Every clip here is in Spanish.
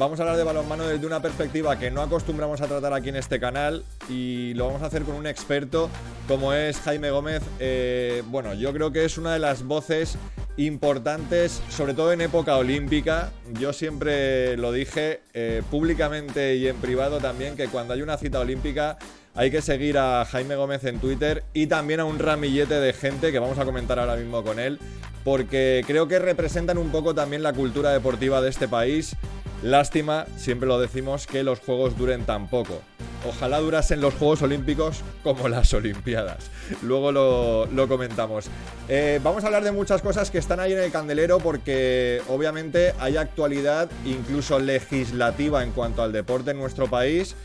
vamos a hablar de balonmano desde una perspectiva que no acostumbramos a tratar aquí en este canal y lo vamos a hacer con un experto como es Jaime Gómez. Bueno, yo creo que es una de las voces importantes, sobre todo en época olímpica. Yo siempre lo dije públicamente y en privado también, que cuando hay una cita olímpica hay que seguir a Jaime Gómez en Twitter y también a un ramillete de gente que vamos a comentar ahora mismo con él, porque creo que representan un poco también la cultura deportiva de este país. Lástima, siempre lo decimos, que los Juegos duren tan poco. Ojalá durasen los Juegos Olímpicos como las Olimpiadas. Luego lo comentamos. Vamos a hablar de muchas cosas que están ahí en el candelero porque obviamente hay actualidad, incluso legislativa, en cuanto al deporte en nuestro país.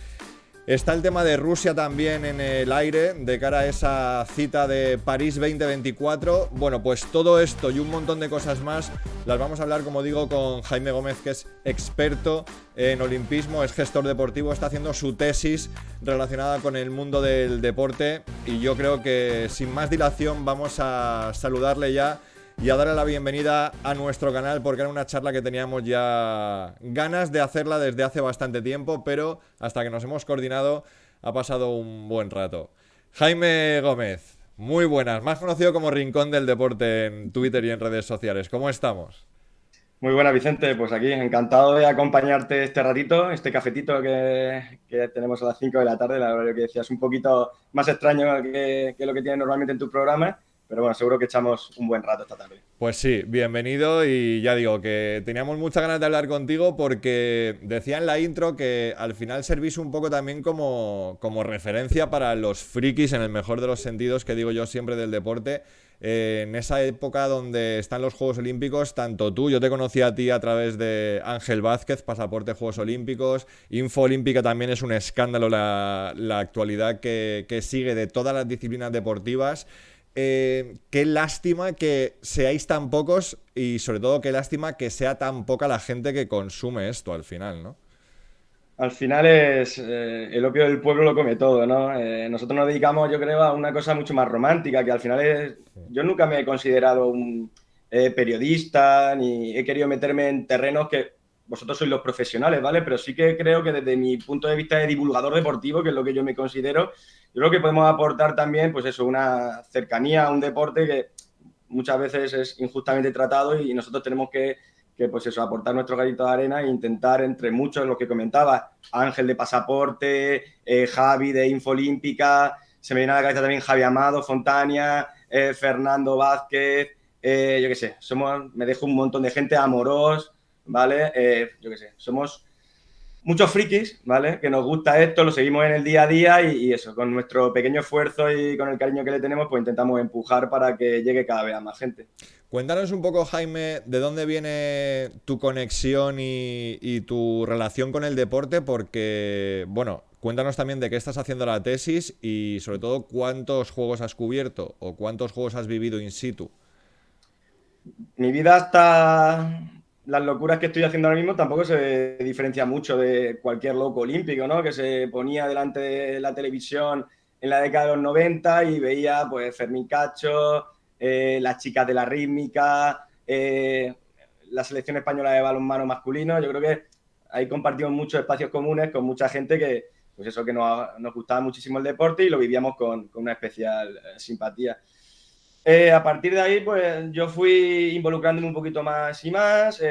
Está el tema de Rusia también en el aire de cara a esa cita de París 2024. Bueno, pues todo esto y un montón de cosas más las vamos a hablar, como digo, con Jaime Gómez, que es experto en olimpismo, es gestor deportivo, está haciendo su tesis relacionada con el mundo del deporte y yo creo que sin más dilación vamos a saludarle ya y a darle la bienvenida a nuestro canal, porque era una charla que teníamos ya ganas de hacerla desde hace bastante tiempo, pero hasta que nos hemos coordinado ha pasado un buen rato. Jaime Gómez, muy buenas, más conocido como Rincón del Deporte en Twitter y en redes sociales. ¿Cómo estamos? Muy buena, Vicente. Pues aquí, encantado de acompañarte este ratito, este cafetito que tenemos a las 5 de la tarde. La verdad que decías un poquito más extraño que lo que tienes normalmente en tu programa, pero bueno, seguro que echamos un buen rato esta tarde. Pues sí, bienvenido y ya digo que teníamos muchas ganas de hablar contigo porque decía en la intro que al final servís un poco también como referencia para los frikis en el mejor de los sentidos que digo yo siempre del deporte. En esa época donde están los Juegos Olímpicos, tanto tú, yo te conocí a ti a través de Ángel Vázquez, Pasaporte Juegos Olímpicos, Info Olímpica también es un escándalo la actualidad que sigue de todas las disciplinas deportivas. Qué lástima que seáis tan pocos y sobre todo qué lástima que sea tan poca la gente que consume esto al final, ¿no? Al final es el opio del pueblo lo come todo, ¿no? Nosotros nos dedicamos, yo creo, a una cosa mucho más romántica, que al final es... Yo nunca me he considerado un periodista, ni he querido meterme en terrenos que vosotros sois los profesionales, ¿vale? Pero sí que creo que desde mi punto de vista de divulgador deportivo, que es lo que yo me considero, yo creo que podemos aportar también, pues eso, una cercanía a un deporte que muchas veces es injustamente tratado y nosotros tenemos que pues eso, aportar nuestro granito de arena e intentar, entre muchos, los que comentaba, Ángel de Pasaporte, Javi de Infolímpica, se me viene a la cabeza también Javi Amado, Fontania, Fernando Vázquez, yo qué sé, me dejo un montón de gente, Amorós, ¿vale? Yo qué sé, somos muchos frikis, ¿vale? Que nos gusta esto, lo seguimos en el día a día y eso, con nuestro pequeño esfuerzo y con el cariño que le tenemos, pues intentamos empujar para que llegue cada vez a más gente. Cuéntanos un poco, Jaime, de dónde viene tu conexión y tu relación con el deporte, porque, bueno, cuéntanos también de qué estás haciendo la tesis y sobre todo cuántos juegos has cubierto o cuántos juegos has vivido in situ. Mi vida hasta las locuras que estoy haciendo ahora mismo tampoco se diferencia mucho de cualquier loco olímpico, ¿no? Que se ponía delante de la televisión en la década de los 90 y veía pues Fermín Cacho, las chicas de la rítmica, la selección española de balonmano masculino. Yo creo que ahí compartimos muchos espacios comunes con mucha gente que, pues eso, que nos gustaba muchísimo el deporte y lo vivíamos con una especial simpatía. A partir de ahí, pues yo fui involucrándome un poquito más y más,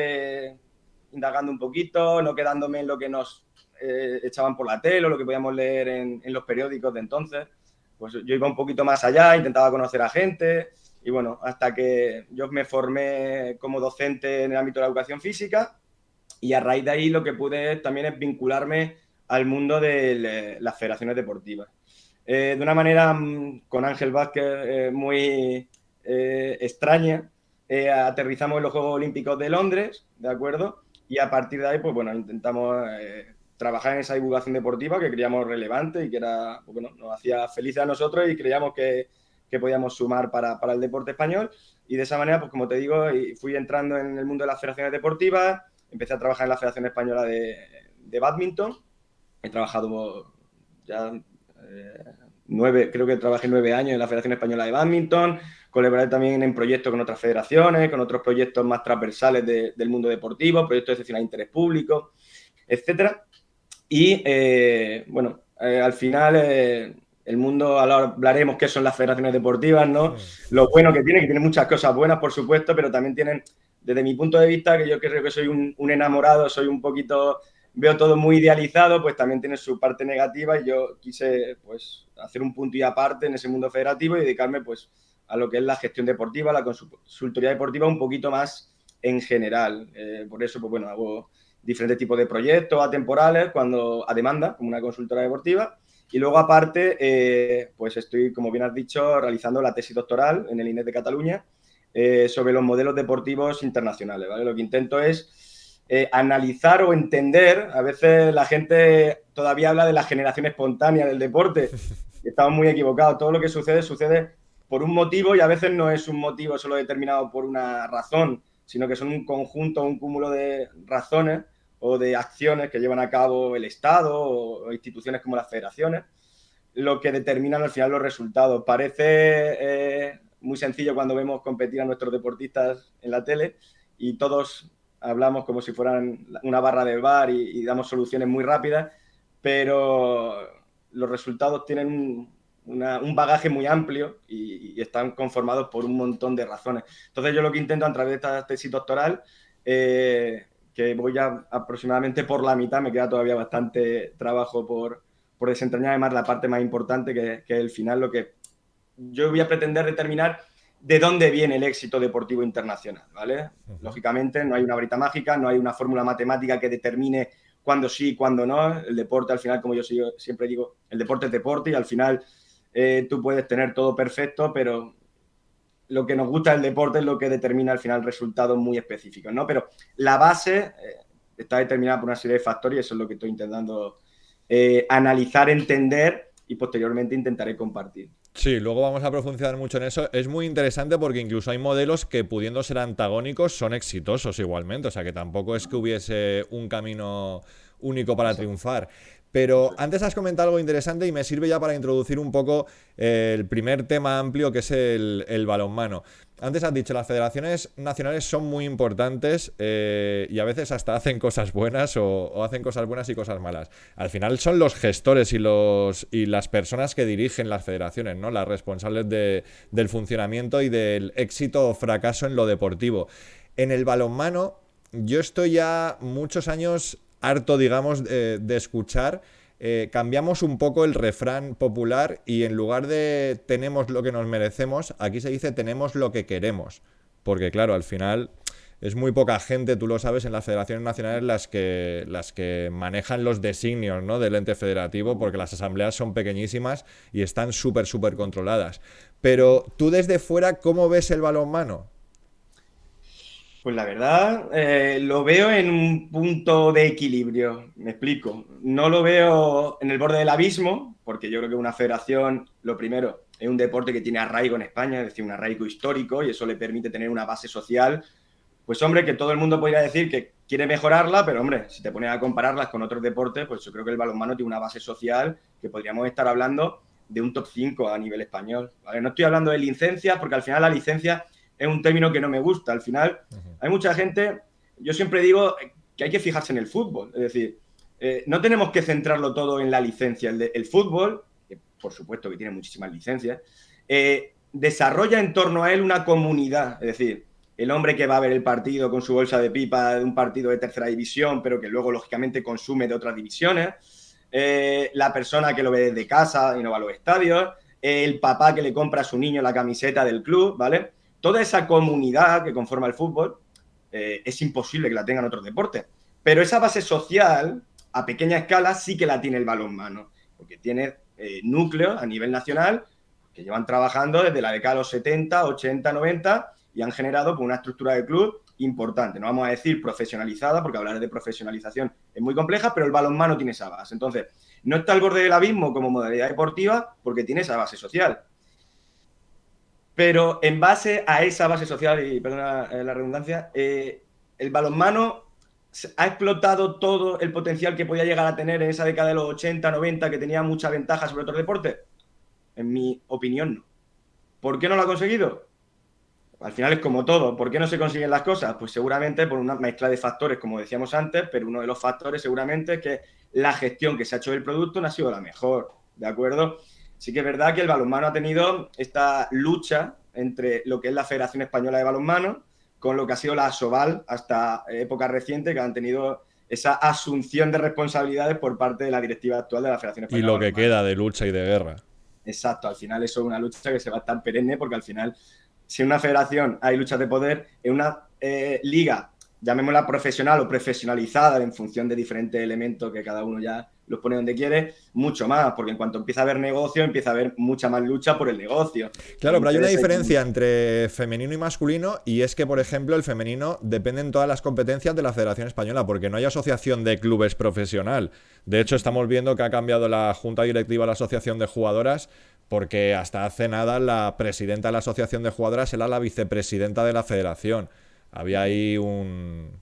indagando un poquito, no quedándome en lo que nos echaban por la tele o lo que podíamos leer en los periódicos de entonces. Pues yo iba un poquito más allá, intentaba conocer a gente y bueno, hasta que yo me formé como docente en el ámbito de la educación física y a raíz de ahí lo que pude también es vincularme al mundo de las federaciones deportivas. De una manera con Ángel Vázquez muy extraña, aterrizamos en los Juegos Olímpicos de Londres, ¿de acuerdo? Y a partir de ahí, pues bueno, intentamos trabajar en esa divulgación deportiva que creíamos relevante y que era, pues, bueno, nos hacía felices a nosotros y creíamos que podíamos sumar para el deporte español. Y de esa manera, pues como te digo, fui entrando en el mundo de las federaciones deportivas, empecé a trabajar en la Federación Española de Bádminton, he trabajado ya creo que trabajé 9 años en la Federación Española de Bádminton, colaboré también en proyectos con otras federaciones, con otros proyectos más transversales del mundo deportivo, proyectos de excepcional interés público. etcétera. Y bueno, al final el mundo, ahora hablaremos qué son las federaciones deportivas, ¿no? Lo bueno que tiene muchas cosas buenas, por supuesto, pero también tienen, desde mi punto de vista, que yo creo que soy un enamorado, soy un poquito, veo todo muy idealizado, pues también tiene su parte negativa y yo quise pues hacer un punto y aparte en ese mundo federativo y dedicarme pues a lo que es la gestión deportiva, la consultoría deportiva un poquito más en general. Por eso, pues bueno, hago diferentes tipos de proyectos atemporales a demanda, como una consultora deportiva. Y luego, aparte, pues estoy, como bien has dicho, realizando la tesis doctoral en el INES de Cataluña sobre los modelos deportivos internacionales, ¿vale? Lo que intento es analizar o entender, a veces la gente todavía habla de la generación espontánea del deporte, y estamos muy equivocados. Todo lo que sucede por un motivo y a veces no es un motivo solo determinado por una razón, sino que son un conjunto, un cúmulo de razones o de acciones que llevan a cabo el Estado o instituciones como las federaciones, lo que determinan al final los resultados. Parece muy sencillo cuando vemos competir a nuestros deportistas en la tele y todos hablamos como si fueran una barra del bar y damos soluciones muy rápidas, pero los resultados tienen un bagaje muy amplio y están conformados por un montón de razones. Entonces yo lo que intento a través de esta tesis doctoral, que voy ya aproximadamente por la mitad, me queda todavía bastante trabajo por desentrañar, además la parte más importante que es el final, lo que yo voy a pretender determinar de dónde viene el éxito deportivo internacional, ¿vale? Lógicamente no hay una varita mágica, no hay una fórmula matemática que determine cuándo sí y cuándo no. El deporte al final, como yo siempre digo, el deporte es deporte y al final tú puedes tener todo perfecto, pero lo que nos gusta del deporte es lo que determina al final resultados muy específicos, ¿no? Pero la base está determinada por una serie de factores y eso es lo que estoy intentando analizar, entender y posteriormente intentaré compartir. Sí, luego vamos a profundizar mucho en eso. Es muy interesante porque incluso hay modelos que pudiendo ser antagónicos son exitosos igualmente. O sea que tampoco es que hubiese un camino único para triunfar. Pero antes has comentado algo interesante y me sirve ya para introducir un poco el primer tema amplio que es el balonmano. Antes has dicho, las federaciones nacionales son muy importantes y a veces hasta hacen cosas buenas o hacen cosas buenas y cosas malas. Al final son los gestores y las personas que dirigen las federaciones, ¿no? Las responsables del funcionamiento y del éxito o fracaso en lo deportivo. En el balonmano, yo estoy ya muchos años harto, digamos, de escuchar. Cambiamos un poco el refrán popular y en lugar de tenemos lo que nos merecemos, aquí se dice tenemos lo que queremos. Porque claro, al final es muy poca gente, tú lo sabes, en las federaciones nacionales las que manejan los designios, ¿no?, del ente federativo, porque las asambleas son pequeñísimas y están súper controladas. Pero tú desde fuera, ¿cómo ves el balonmano? Pues la verdad, lo veo en un punto de equilibrio, me explico. No lo veo en el borde del abismo, porque yo creo que una federación, lo primero, es un deporte que tiene arraigo en España, es decir, un arraigo histórico, y eso le permite tener una base social. Pues hombre, que todo el mundo podría decir que quiere mejorarla, pero hombre, si te pones a compararlas con otros deportes, pues yo creo que el balonmano tiene una base social que podríamos estar hablando de un top 5 a nivel español, ¿vale? No estoy hablando de licencias, porque al final la licencia es un término que no me gusta. Al final, hay mucha gente, yo siempre digo que hay que fijarse en el fútbol. Es decir, no tenemos que centrarlo todo en la licencia. El fútbol, que por supuesto que tiene muchísimas licencias, desarrolla en torno a él una comunidad. Es decir, el hombre que va a ver el partido con su bolsa de pipa de un partido de tercera división, pero que luego, lógicamente, consume de otras divisiones. La persona que lo ve desde casa y no va a los estadios. El papá que le compra a su niño la camiseta del club, ¿vale? Toda esa comunidad que conforma el fútbol es imposible que la tengan otros deportes. Pero esa base social, a pequeña escala, sí que la tiene el balonmano, porque tiene núcleos a nivel nacional que llevan trabajando desde la década de los 70, 80, 90 y han generado pues, una estructura de club importante. No vamos a decir profesionalizada, porque hablar de profesionalización es muy compleja, pero el balonmano tiene esa base. Entonces, no está al borde del abismo como modalidad deportiva porque tiene esa base social. Pero en base a esa base social, y perdona la redundancia, el balonmano ha explotado todo el potencial que podía llegar a tener en esa década de los 80, 90, que tenía mucha ventaja sobre otros deportes. En mi opinión, no. ¿Por qué no lo ha conseguido? Al final es como todo. ¿Por qué no se consiguen las cosas? Pues seguramente por una mezcla de factores, como decíamos antes, pero uno de los factores seguramente es que la gestión que se ha hecho del producto no ha sido la mejor, ¿de acuerdo? Sí que es verdad que el balonmano ha tenido esta lucha entre lo que es la Federación Española de Balonmano con lo que ha sido la ASOVAL hasta épocas recientes, que han tenido esa asunción de responsabilidades por parte de la directiva actual de la Federación Y Española de lo que Balonmano. queda de lucha y de guerra. Exacto, al final eso es una lucha que se va a estar perenne porque al final, si en una federación hay luchas de poder, en una liga, llamémosla profesional o profesionalizada en función de diferentes elementos que cada uno ya los pone donde quiere, mucho más, porque en cuanto empieza a haber negocio, empieza a haber mucha más lucha por el negocio. Claro, Hay pero hay una intereses. diferencia entre femenino y masculino y es que, por ejemplo, el femenino depende en todas las competencias de la Federación Española porque no hay asociación de clubes profesional. De hecho, estamos viendo que ha cambiado la junta directiva de la Asociación de Jugadoras porque hasta hace nada la presidenta de la Asociación de Jugadoras era la vicepresidenta de la Federación. Había ahí un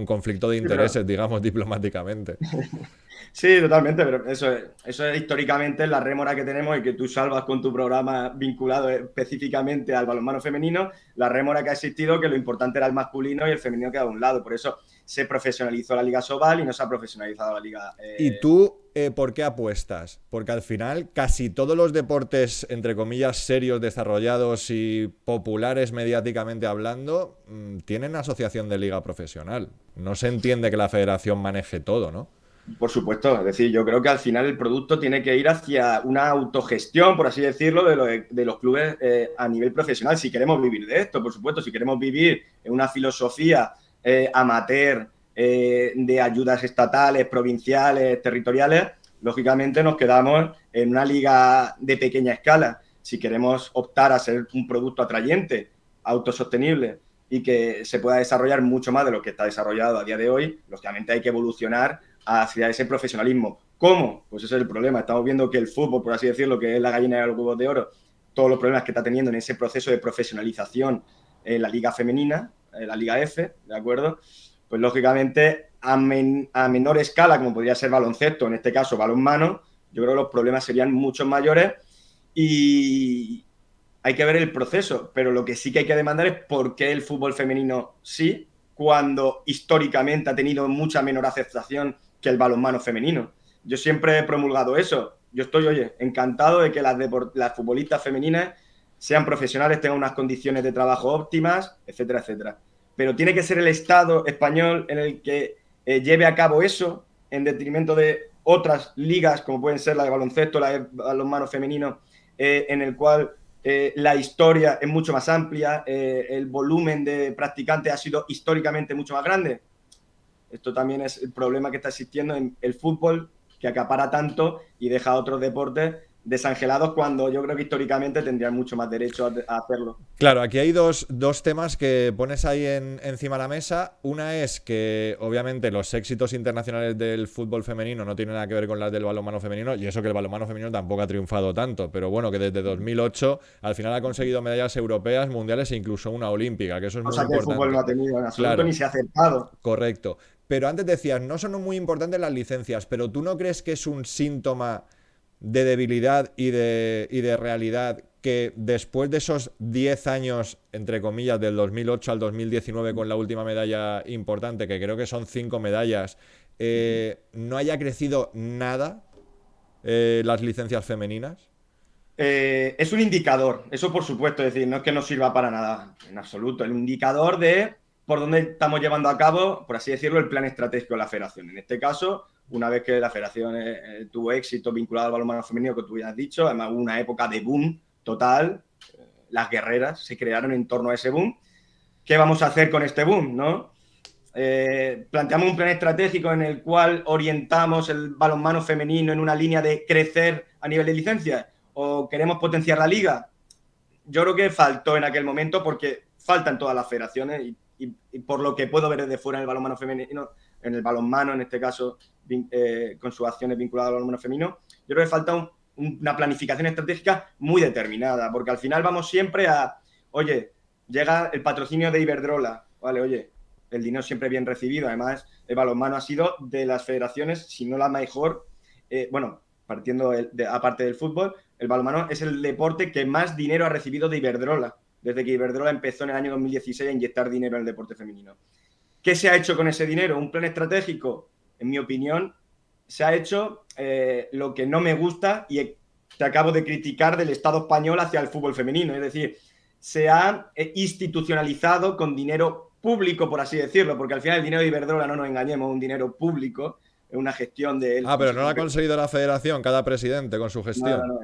conflicto de Sí, pero intereses, digamos, diplomáticamente. sí, totalmente, pero eso es históricamente la rémora que tenemos y que tú salvas con tu programa vinculado específicamente al balonmano femenino, la rémora que ha existido, que lo importante era el masculino y el femenino queda a un lado. Por eso se profesionalizó la Liga Sobal y no se ha profesionalizado la Liga. ¿Y tú por qué apuestas? Porque al final casi todos los deportes, entre comillas, serios, desarrollados y populares mediáticamente hablando, tienen asociación de liga profesional. No se entiende que la federación maneje todo, ¿no? Por supuesto, es decir, yo creo que al final el producto tiene que ir hacia una autogestión, por así decirlo, de los clubes a nivel profesional. Si queremos vivir de esto, por supuesto, si queremos vivir en una filosofía amateur de ayudas estatales, provinciales, territoriales, lógicamente nos quedamos en una liga de pequeña escala. Si queremos optar a ser un producto atrayente, autosostenible y que se pueda desarrollar mucho más de lo que está desarrollado a día de hoy, lógicamente hay que evolucionar hacia ese profesionalismo. ¿Cómo? Pues ese es el problema. Estamos viendo que el fútbol, por así decirlo, que es la gallina de los huevos de oro, todos los problemas que está teniendo en ese proceso de profesionalización en la liga femenina, la liga F, ¿de acuerdo? Pues lógicamente a menor escala, como podría ser baloncesto, en este caso balonmano, yo creo que los problemas serían mucho mayores y hay que ver el proceso, pero lo que sí que hay que demandar es por qué el fútbol femenino sí, cuando históricamente ha tenido mucha menor aceptación que el balonmano femenino. Yo siempre he promulgado eso. Yo estoy, oye, encantado de que las futbolistas femeninas sean profesionales, tengan unas condiciones de trabajo óptimas, etcétera, etcétera. Pero tiene que ser el Estado español en el que lleve a cabo eso en detrimento de otras ligas, como pueden ser la de baloncesto, la de balonmano femenino, en el cual la historia es mucho más amplia, el volumen de practicantes ha sido históricamente mucho más grande. Esto también es el problema que está existiendo en el fútbol, que acapara tanto y deja a otros deportes desangelados cuando yo creo que históricamente tendrían mucho más derecho a hacerlo. Claro, aquí hay dos temas que pones ahí encima de la mesa. Una es que obviamente los éxitos internacionales del fútbol femenino no tienen nada que ver con las del balonmano femenino, y eso que el balonmano femenino tampoco ha triunfado tanto, pero bueno, que desde 2008 al final ha conseguido medallas europeas, mundiales e incluso una olímpica, que eso es O muy sea que el fútbol no importante. ha tenido en absoluto Claro, ni se ha acercado. correcto. Pero antes decías, no son muy importantes las licencias, pero ¿tú no crees que es un síntoma de debilidad y de realidad que después de esos 10 años, entre comillas, del 2008 al 2019 con la última medalla importante, que creo que son 5 medallas, no haya crecido nada las licencias femeninas? Es un indicador, eso por supuesto, es decir, no es que no sirva para nada, en absoluto, el indicador de por dónde estamos llevando a cabo, por así decirlo, el plan estratégico de la federación. En este caso, una vez que la federación tuvo éxito vinculado al balonmano femenino, que tú ya has dicho, además hubo una época de boom total, las guerreras se crearon en torno a ese boom. ¿Qué vamos a hacer con este boom, no? Planteamos un plan estratégico en el cual orientamos el balonmano femenino en una línea de crecer a nivel de licencias o queremos potenciar la liga. Yo creo que faltó en aquel momento porque faltan todas las federaciones y por lo que puedo ver desde fuera en el balonmano femenino, en el balonmano en este caso, con sus acciones vinculadas al balonmano femenino, yo creo que falta una planificación estratégica muy determinada, porque al final vamos siempre a, oye, llega el patrocinio de Iberdrola, vale, oye, el dinero siempre bien recibido, además el balonmano ha sido de las federaciones, si no la mejor, bueno, partiendo aparte del fútbol, el balonmano es el deporte que más dinero ha recibido de Iberdrola. desde que Iberdrola empezó en el año 2016 a inyectar dinero en el deporte femenino. ¿Qué se ha hecho con ese dinero? Un plan estratégico, en mi opinión, se ha hecho lo que no me gusta y te acabo de criticar del Estado español hacia el fútbol femenino. Es decir, se ha institucionalizado con dinero público, por así decirlo, porque al final el dinero de Iberdrola, no nos engañemos, es un dinero público, es una gestión de él. Pero no lo ha conseguido la federación, cada presidente con su gestión. No,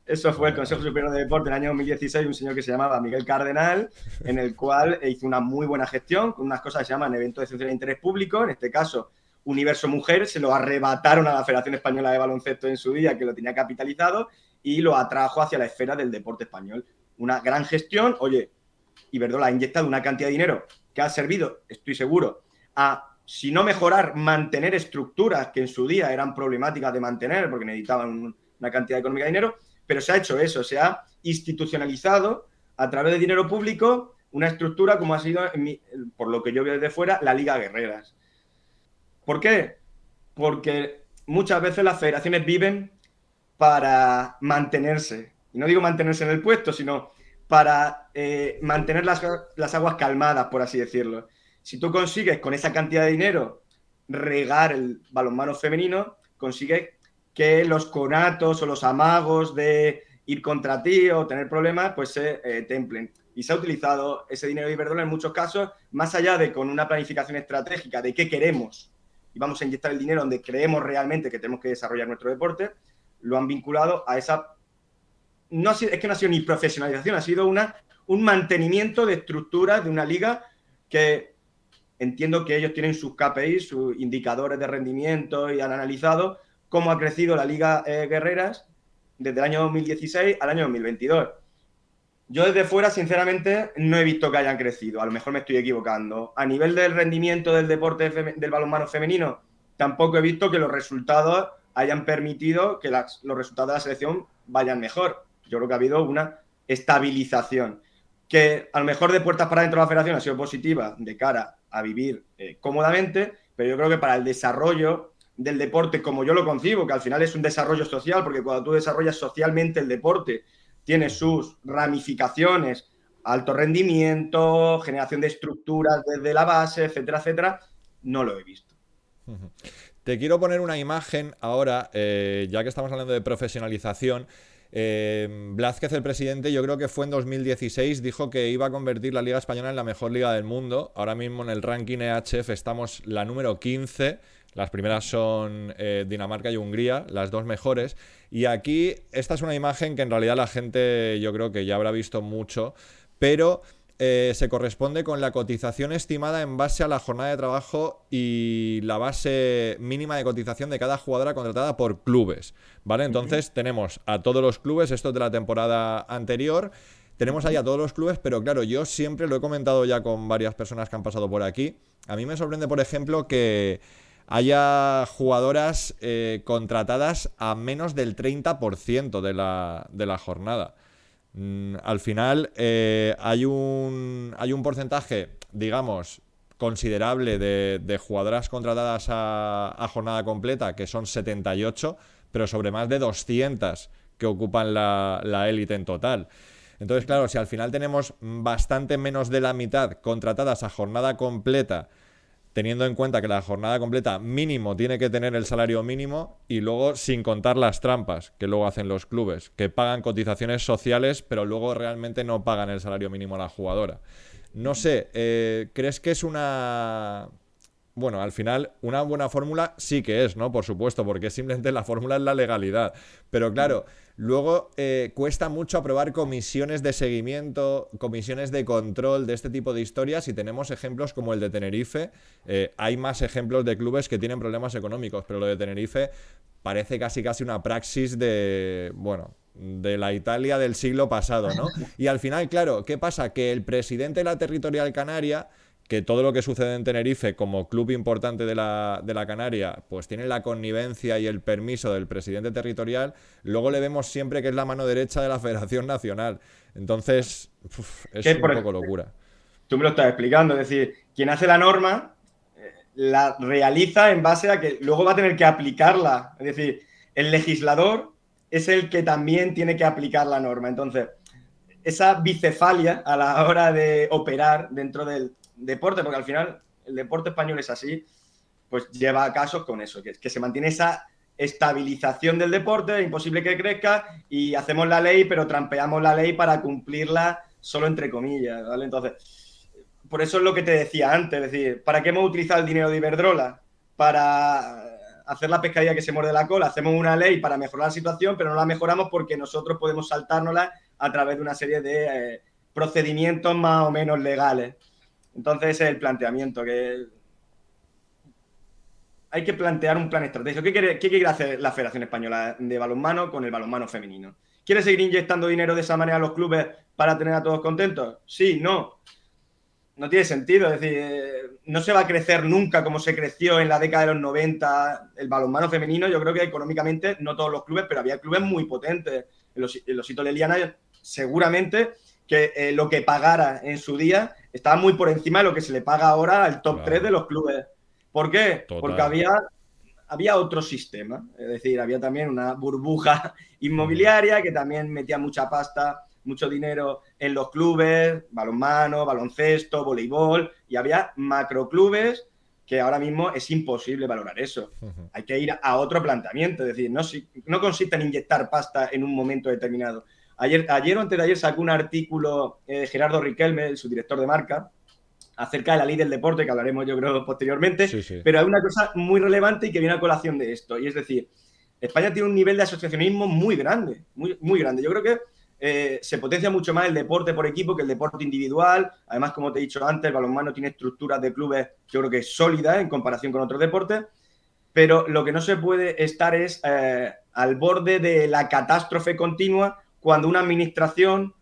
eso fue el Consejo Superior de Deporte en el año 2016, un señor que se llamaba Miguel Cardenal, en el cual hizo una muy buena gestión con unas cosas que se llaman eventos de excepcional de interés público, en este caso Universo Mujer, se lo arrebataron a la Federación Española de Baloncesto en su día, que lo tenía capitalizado, y lo atrajo hacia la esfera del deporte español. Una gran gestión. Oye, Iberdrola ha inyectado una cantidad de dinero que ha servido, estoy seguro, a, si no mejorar, mantener estructuras que en su día eran problemáticas de mantener porque necesitaban una cantidad económica de dinero, pero se ha hecho eso, se ha institucionalizado a través de dinero público una estructura como ha sido, por lo que yo veo desde fuera, la Liga Guerreras. ¿Por qué? Porque muchas veces las federaciones viven para mantenerse. Y no digo mantenerse en el puesto, sino para mantener las aguas calmadas, por así decirlo. Si tú consigues con esa cantidad de dinero regar el balonmano femenino, consigues que los conatos o los amagos de ir contra ti o tener problemas, pues se templen. Y se ha utilizado ese dinero de Iberdrola en muchos casos, más allá de con una planificación estratégica de qué queremos y vamos a inyectar el dinero donde creemos realmente que tenemos que desarrollar nuestro deporte, lo han vinculado a esa... es que no ha sido ni profesionalización, ha sido un mantenimiento de estructuras de una liga que entiendo que ellos tienen sus KPIs, sus indicadores de rendimiento y han analizado cómo ha crecido la Liga Guerreras desde el año 2016 al año 2022. Yo desde fuera, sinceramente, no he visto que hayan crecido. A lo mejor me estoy equivocando. A nivel del rendimiento del deporte del balonmano femenino, tampoco he visto que los resultados hayan permitido que los resultados de la selección vayan mejor. Yo creo que ha habido una estabilización. Que a lo mejor de puertas para dentro de la federación ha sido positiva de cara a vivir cómodamente, pero yo creo que para el desarrollo del deporte, como yo lo concibo, que al final es un desarrollo social, porque cuando tú desarrollas socialmente el deporte, tiene sus ramificaciones, alto rendimiento, generación de estructuras desde la base, etcétera, etcétera, no lo he visto. Te quiero poner una imagen ahora, ya que estamos hablando de profesionalización. Blázquez, el presidente, yo creo que fue en 2016, dijo que iba a convertir la Liga Española en la mejor liga del mundo. Ahora mismo en el ranking EHF estamos la número 15. Las primeras son Dinamarca y Hungría, las dos mejores. Y aquí, esta es una imagen que en realidad la gente yo creo que ya habrá visto mucho, pero se corresponde con la cotización estimada en base a la jornada de trabajo y la base mínima de cotización de cada jugadora contratada por clubes, ¿vale? Entonces tenemos a todos los clubes, esto es de la temporada anterior. Tenemos ahí a todos los clubes, pero claro, yo siempre lo he comentado ya con varias personas que han pasado por aquí. A mí me sorprende, por ejemplo, que haya jugadoras contratadas a menos del 30% de la jornada. Al final hay un porcentaje, digamos, considerable de jugadoras contratadas a jornada completa, que son 78, pero sobre más de 200 que ocupan la élite en total. Entonces, claro, si al final tenemos bastante menos de la mitad contratadas a jornada completa, teniendo en cuenta que la jornada completa mínimo tiene que tener el salario mínimo y luego sin contar las trampas que luego hacen los clubes, que pagan cotizaciones sociales pero luego realmente no pagan el salario mínimo a la jugadora. No sé, ¿crees que es una... Bueno, al final una buena fórmula sí que es, ¿no? Por supuesto, porque simplemente la fórmula es la legalidad. Pero claro, luego cuesta mucho aprobar comisiones de seguimiento, comisiones de control de este tipo de historias y tenemos ejemplos como el de Tenerife. Hay más ejemplos de clubes que tienen problemas económicos, pero lo de Tenerife parece casi una praxis de, bueno, de la Italia del siglo pasado, ¿no? Y al final, claro, ¿qué pasa? Que el presidente de la Territorial Canaria, que todo lo que sucede en Tenerife como club importante de la Canaria, pues tiene la connivencia y el permiso del presidente territorial, luego le vemos siempre que es la mano derecha de la Federación Nacional. Entonces, es un poco locura. Tú me lo estás explicando, es decir, quien hace la norma la realiza en base a que luego va a tener que aplicarla. Es decir, el legislador es el que también tiene que aplicar la norma. Entonces, esa bicefalia a la hora de operar dentro del deporte, porque al final el deporte español es así, pues lleva a casos con eso, que se mantiene esa estabilización del deporte, es imposible que crezca y hacemos la ley, pero trampeamos la ley para cumplirla solo entre comillas, ¿vale? Entonces, por eso es lo que te decía antes, es decir, ¿para qué hemos utilizado el dinero de Iberdrola? Para hacer la pescadilla que se muerde la cola, hacemos una ley para mejorar la situación, pero no la mejoramos porque nosotros podemos saltárnosla a través de una serie de procedimientos más o menos legales. Entonces ese es el planteamiento, que hay que plantear un plan estratégico. ¿Qué quiere hacer la Federación Española de Balonmano con el balonmano femenino? ¿Quiere seguir inyectando dinero de esa manera a los clubes para tener a todos contentos? Sí, no. No tiene sentido, es decir, no se va a crecer nunca como se creció en la década de los 90 el balonmano femenino. Yo creo que económicamente, no todos los clubes, pero había clubes muy potentes. En los hitos de Leliana, seguramente que lo que pagara en su día estaba muy por encima de lo que se le paga ahora al top 3 de los clubes. ¿Por qué? Total. Porque había otro sistema, es decir, había también una burbuja inmobiliaria que también metía mucha pasta, mucho dinero en los clubes, balonmano, baloncesto, voleibol, y había macroclubes que ahora mismo es imposible valorar eso. Hay que ir a otro planteamiento, es decir, no consiste en inyectar pasta en un momento determinado. Ayer o antes de ayer sacó un artículo Gerardo Riquelme, su director de marca, acerca de la ley del deporte, que hablaremos yo creo posteriormente, sí. Pero hay una cosa muy relevante y que viene a colación de esto, y es decir, España tiene un nivel de asociacionismo muy grande, muy grande. Yo creo que se potencia mucho más el deporte por equipo que el deporte individual. Además, como te he dicho antes, el balonmano tiene estructuras de clubes, yo creo que sólidas en comparación con otros deportes, pero lo que no se puede estar es al borde de la catástrofe continua cuando una administración,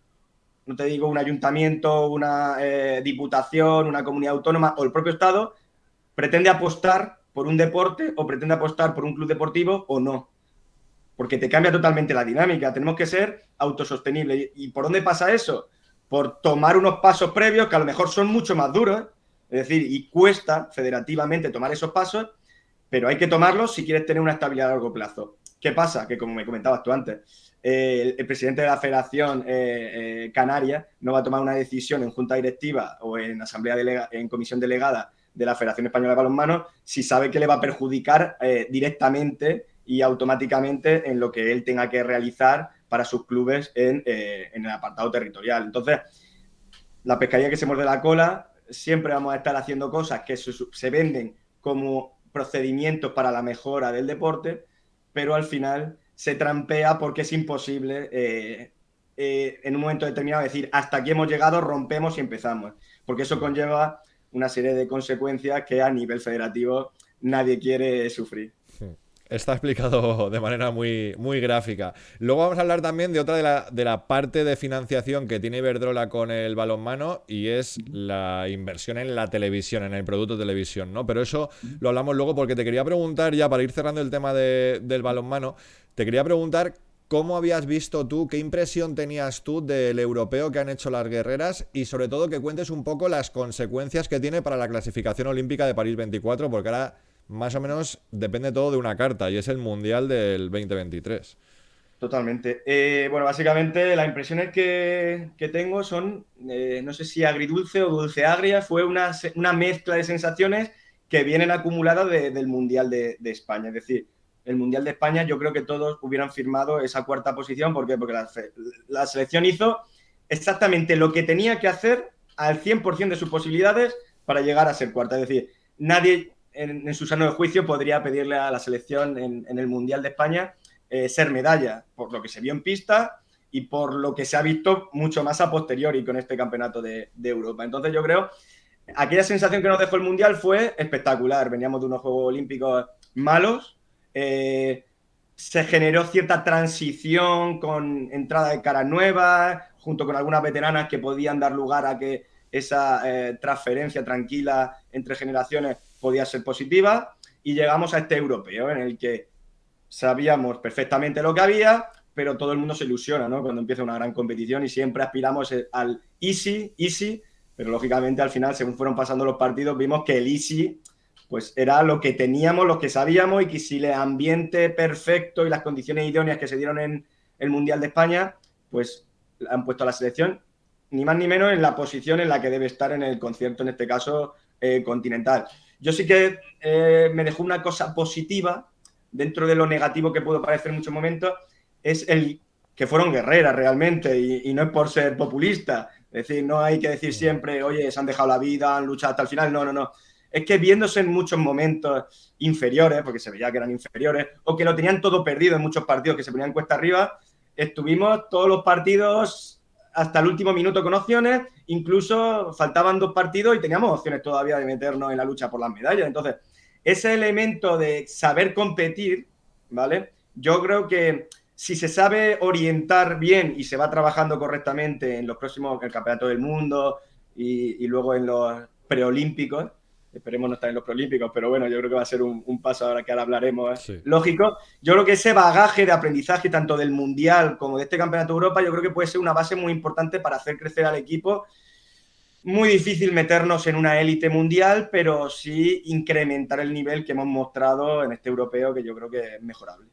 no te digo un ayuntamiento, una diputación, una comunidad autónoma o el propio Estado, pretende apostar por un deporte o pretende apostar por un club deportivo o no. Porque te cambia totalmente la dinámica. Tenemos que ser autosostenibles. ¿Y por dónde pasa eso? Por tomar unos pasos previos que a lo mejor son mucho más duros, es decir, y cuesta federativamente tomar esos pasos, pero hay que tomarlos si quieres tener una estabilidad a largo plazo. ¿Qué pasa? Que como me comentabas tú antes, el presidente de la Federación Canaria no va a tomar una decisión en junta directiva o en en comisión delegada de la Federación Española de Balonmano si sabe que le va a perjudicar directamente y automáticamente en lo que él tenga que realizar para sus clubes en el apartado territorial. Entonces, la pescadilla que se muerde la cola, siempre vamos a estar haciendo cosas que se venden como procedimientos para la mejora del deporte, pero al final se trampea porque es imposible en un momento determinado decir hasta aquí hemos llegado, rompemos y empezamos, porque eso conlleva una serie de consecuencias que a nivel federativo nadie quiere sufrir. Está explicado de manera muy, muy gráfica. Luego vamos a hablar también de otra de la parte de financiación que tiene Iberdrola con el balonmano, y es la inversión en la televisión, en el producto de televisión, ¿no? Pero eso lo hablamos luego, porque te quería preguntar, ya para ir cerrando el tema del balonmano, te quería preguntar cómo habías visto tú, qué impresión tenías tú del europeo que han hecho las guerreras, y sobre todo que cuentes un poco las consecuencias que tiene para la clasificación olímpica de París 24, porque ahora más o menos depende todo de una carta, y es el Mundial del 2023. Totalmente. Bueno, básicamente las impresiones que tengo son, no sé si agridulce o dulce agria, fue una mezcla de sensaciones que vienen acumuladas del Mundial de España. Es decir, el Mundial de España yo creo que todos hubieran firmado esa cuarta posición. ¿Por qué? Porque la selección hizo exactamente lo que tenía que hacer al 100% de sus posibilidades para llegar a ser cuarta. Es decir, nadie en su sano juicio podría pedirle a la selección en el Mundial de España ser medalla, por lo que se vio en pista y por lo que se ha visto mucho más a posteriori con este campeonato de Europa. Entonces yo creo, aquella sensación que nos dejó el Mundial fue espectacular. Veníamos de unos Juegos Olímpicos malos, se generó cierta transición con entrada de caras nuevas, junto con algunas veteranas que podían dar lugar a que esa transferencia tranquila entre generaciones podía ser positiva, y llegamos a este europeo en el que sabíamos perfectamente lo que había, pero todo el mundo se ilusiona, ¿no? Cuando empieza una gran competición, y siempre aspiramos al easy, pero lógicamente al final, según fueron pasando los partidos, vimos que el easy pues era lo que teníamos, lo que sabíamos, y que si el ambiente perfecto y las condiciones idóneas que se dieron en el Mundial de España, pues han puesto a la selección, ni más ni menos en la posición en la que debe estar en el concierto, en este caso, continental. Yo sí que me dejó una cosa positiva, dentro de lo negativo que pudo parecer en muchos momentos, es el que fueron guerreras realmente, y no es por ser populista. Es decir, no hay que decir siempre, oye, se han dejado la vida, han luchado hasta el final. No, no, no. Es que viéndose en muchos momentos inferiores, porque se veía que eran inferiores, o que lo tenían todo perdido en muchos partidos que se ponían cuesta arriba, estuvimos todos los partidos hasta el último minuto con opciones, incluso faltaban 2 partidos y teníamos opciones todavía de meternos en la lucha por las medallas. Entonces, ese elemento de saber competir, ¿vale? Yo creo que si se sabe orientar bien y se va trabajando correctamente en los próximos, el Campeonato del Mundo y luego en los preolímpicos, esperemos no estar en los preolímpicos, pero bueno, yo creo que va a ser un paso ahora que ahora hablaremos, Sí. lógico. Yo creo que ese bagaje de aprendizaje, tanto del Mundial como de este Campeonato de Europa, yo creo que puede ser una base muy importante para hacer crecer al equipo. Muy difícil meternos en una élite mundial, pero sí incrementar el nivel que hemos mostrado en este europeo, que yo creo que es mejorable.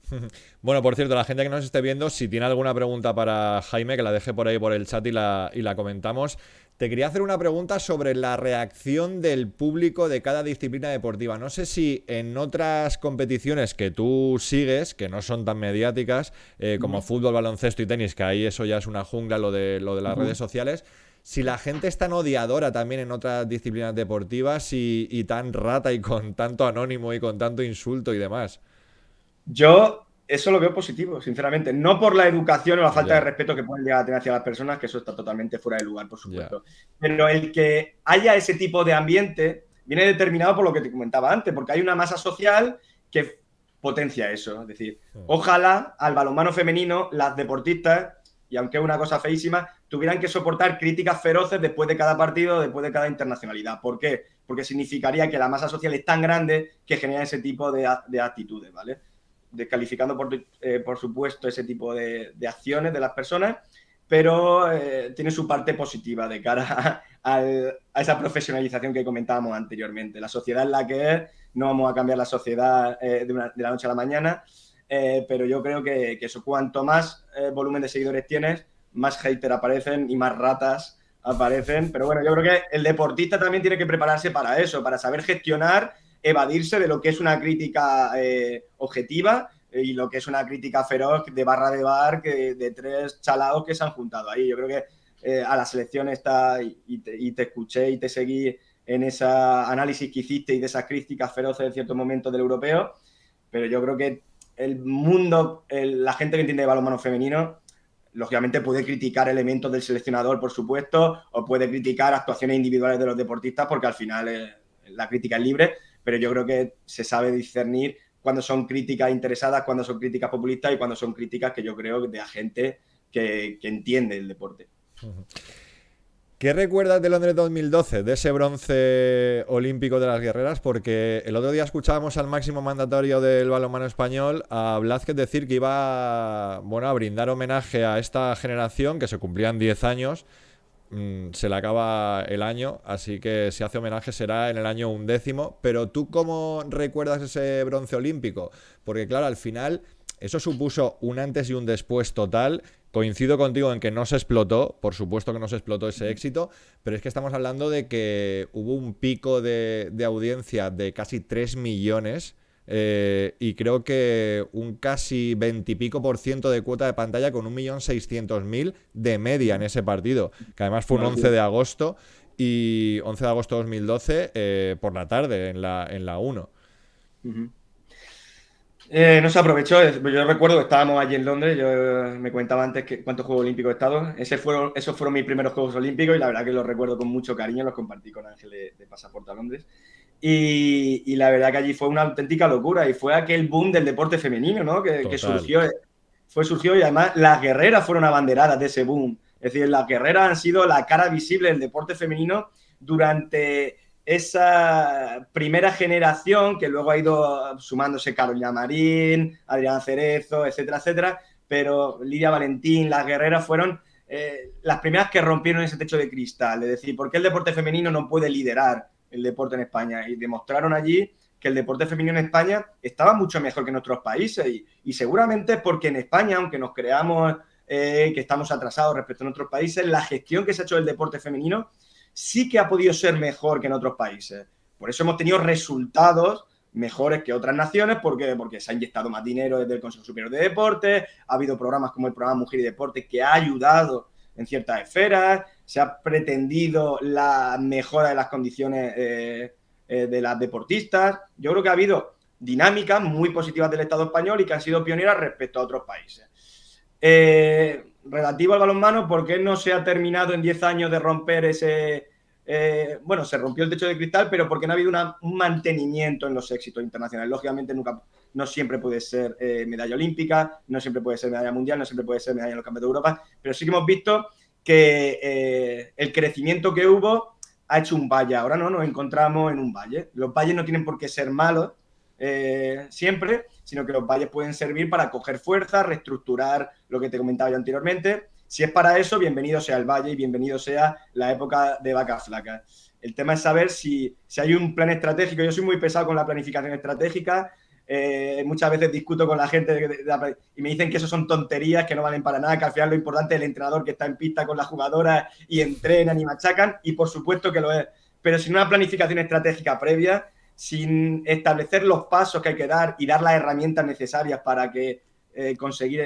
Bueno, por cierto, la gente que nos esté viendo, si tiene alguna pregunta para Jaime, que la deje por ahí por el chat y la comentamos. Te quería hacer una pregunta sobre la reacción del público de cada disciplina deportiva. No sé si en otras competiciones que tú sigues, que no son tan mediáticas, como fútbol, baloncesto y tenis, que ahí eso ya es una jungla, lo de las redes sociales, si la gente es tan odiadora también en otras disciplinas deportivas y tan rata y con tanto anónimo y con tanto insulto y demás. Yo eso lo veo positivo, sinceramente. No por la educación o la falta Ya. de respeto que pueden llegar a tener hacia las personas, que eso está totalmente fuera de lugar, por Ya. supuesto. Pero el que haya ese tipo de ambiente viene determinado por lo que te comentaba antes, porque hay una masa social que potencia eso. Es decir, ojalá al balonmano femenino las deportistas, y aunque es una cosa feísima, tuvieran que soportar críticas feroces después de cada partido, después de cada internacionalidad. ¿Por qué? Porque significaría que la masa social es tan grande que genera ese tipo de actitudes, ¿vale? Descalificando, por supuesto, ese tipo de acciones de las personas, pero tiene su parte positiva de cara a esa profesionalización que comentábamos anteriormente. La sociedad es la que es, no vamos a cambiar la sociedad de la noche a la mañana, pero yo creo que eso, cuanto más volumen de seguidores tienes, más haters aparecen y más ratas aparecen. Pero bueno, yo creo que el deportista también tiene que prepararse para eso, para saber gestionar, evadirse de lo que es una crítica objetiva y lo que es una crítica feroz de barra de bar de 3 chalaos que se han juntado ahí. Yo creo que a la selección está, y te escuché y te seguí en ese análisis que hiciste y de esas críticas feroces en ciertos momentos del europeo, pero yo creo que el mundo, la gente que entiende de balonmano femenino, lógicamente puede criticar elementos del seleccionador, por supuesto, o puede criticar actuaciones individuales de los deportistas, porque al final la crítica es libre, pero yo creo que se sabe discernir cuando son críticas interesadas, cuando son críticas populistas y cuando son críticas que yo creo de gente que entiende el deporte. ¿Qué recuerdas de Londres 2012, de ese bronce olímpico de las guerreras? Porque el otro día escuchábamos al máximo mandatario del balonmano español, a Blázquez, decir que iba, bueno, a brindar homenaje a esta generación, que se cumplían 10 años. Se le acaba el año, así que si hace homenaje será en el año 100. Pero ¿tú cómo recuerdas ese bronce olímpico? Porque claro, al final eso supuso un antes y un después total. Coincido contigo en que no se explotó, por supuesto que no se explotó ese éxito, pero es que estamos hablando de que hubo un pico de audiencia de casi 3 millones. Y creo que un casi 20 y pico % de cuota de pantalla con 1.600.000 de media en ese partido, que además fue un 11 de agosto y 11 de agosto de 2012 por la tarde en la 1. No se aprovechó. Yo recuerdo que estábamos allí en Londres. Yo me comentaba antes cuántos Juegos Olímpicos he estado. Esos fueron mis primeros Juegos Olímpicos y la verdad que los recuerdo con mucho cariño. Los compartí con Ángel de Pasaporte a Londres. Y la verdad que allí fue una auténtica locura y fue aquel boom del deporte femenino, ¿no? Que surgió y además las guerreras fueron abanderadas de ese boom. Es decir, las guerreras han sido la cara visible del deporte femenino durante esa primera generación, que luego ha ido sumándose Carolina Marín, Adriana Cerezo, etcétera, etcétera, pero Lidia Valentín, las guerreras fueron las primeras que rompieron ese techo de cristal, es decir, ¿por qué el deporte femenino no puede liderar el deporte en España? Y demostraron allí que el deporte femenino en España estaba mucho mejor que en otros países y seguramente es porque en España, aunque nos creamos que estamos atrasados respecto a otros países. La gestión que se ha hecho del deporte femenino sí que ha podido ser mejor que en otros países. Por eso hemos tenido resultados mejores que otras naciones, porque se ha inyectado más dinero desde el Consejo Superior de Deportes, ha habido programas como el programa Mujer y Deporte que ha ayudado en ciertas esferas, se ha pretendido la mejora de las condiciones de las deportistas. Yo creo que ha habido dinámicas muy positivas del Estado español y que han sido pioneras respecto a otros países. Relativo al balonmano, ¿por qué no se ha terminado en 10 años de romper ese... bueno, se rompió el techo de cristal, pero porque no ha habido un mantenimiento en los éxitos internacionales. Lógicamente, no siempre puede ser medalla olímpica, no siempre puede ser medalla mundial, no siempre puede ser medalla en los campeonatos de Europa, pero sí que hemos visto que el crecimiento que hubo ha hecho un valle. Ahora no nos encontramos en un valle. Los valles no tienen por qué ser malos siempre, sino que los valles pueden servir para coger fuerza, reestructurar lo que te comentaba yo anteriormente. Si es para eso, bienvenido sea el valle y bienvenido sea la época de vacas flacas. El tema es saber si hay un plan estratégico. Yo soy muy pesado con la planificación estratégica. Muchas veces discuto con la gente y me dicen que eso son tonterías, que no valen para nada, que al final lo importante es el entrenador que está en pista con las jugadoras y entrenan y machacan, y por supuesto que lo es. Pero sin una planificación estratégica previa, sin establecer los pasos que hay que dar y dar las herramientas necesarias para que conseguir